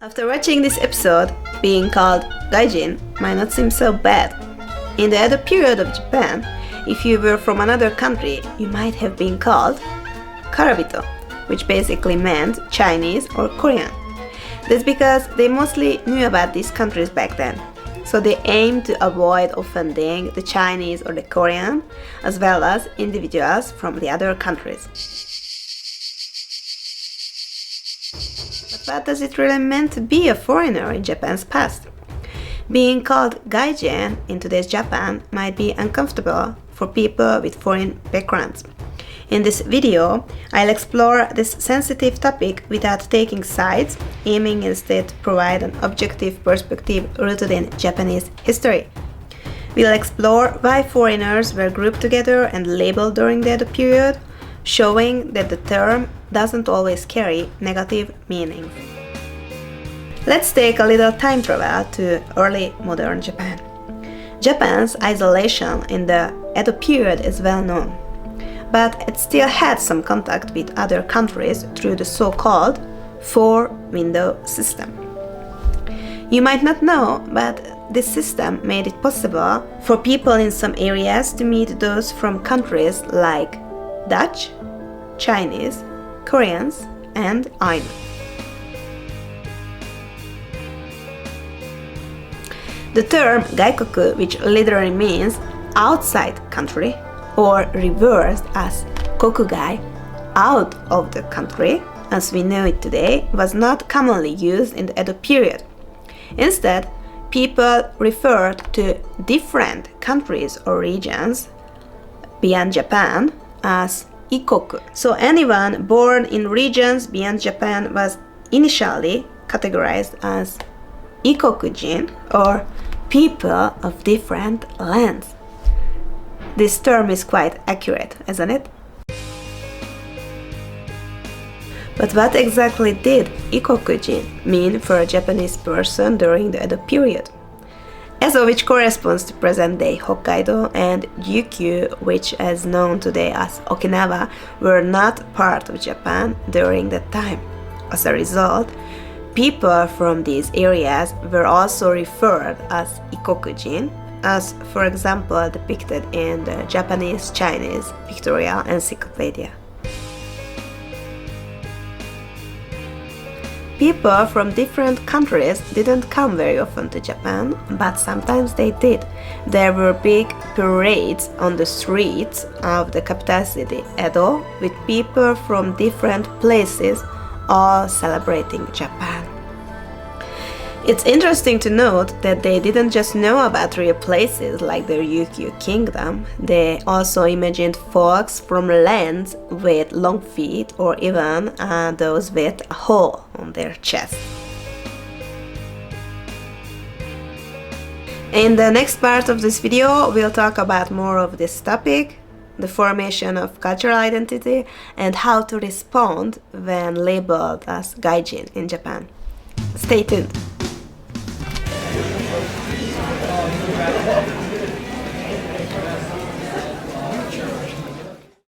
After watching this episode, being called gaijin might not seem so bad. In the Edo period of Japan, if you were from another country, you might have been called karabito, which basically meant Chinese or Korean. That's because they mostly knew about these countries back then. So they aimed to avoid offending the Chinese or the Korean, as well as individuals from the other countries. But what does it really mean to be a foreigner in Japan's past? Being called gaijin in today's Japan might be uncomfortable for people with foreign backgrounds. In this video, I'll explore this sensitive topic without taking sides, aiming instead to provide an objective perspective rooted in Japanese history. We'll explore why foreigners were grouped together and labeled during the Edo period, showing that the term doesn't always carry negative meaning. Let's take a little time travel to early modern Japan. Japan's isolation in the Edo period is well known, but it still had some contact with other countries through the so-called four-window system. You might not know, but this system made it possible for people in some areas to meet those from countries like Dutch, Chinese, Koreans, and Ainu. The term gaikoku, which literally means outside country, or reversed as kokugai, out of the country, as we know it today, was not commonly used in the Edo period. Instead, people referred to different countries or regions beyond Japan as ikoku. So anyone born in regions beyond Japan was initially categorized as ikokujin, or people of different lands. This term is quite accurate, isn't it? But what exactly did ikokujin mean for a Japanese person during the Edo period? Ezo, which corresponds to present-day Hokkaido, and Ryukyu, which is known today as Okinawa, were not part of Japan during that time. As a result, people from these areas were also referred as ikokujin, as for example depicted in the Japanese-Chinese Pictorial Encyclopedia. People from different countries didn't come very often to Japan, but sometimes they did. There were big parades on the streets of the capital city, Edo, with people from different places all celebrating Japan. It's interesting to note that they didn't just know about real places like the Ryukyu kingdom, they also imagined folks from lands with long feet, or even those with a hole on their chest. In the next part of this video, we'll talk about more of this topic, the formation of cultural identity, and how to respond when labeled as gaijin in Japan. Stay tuned!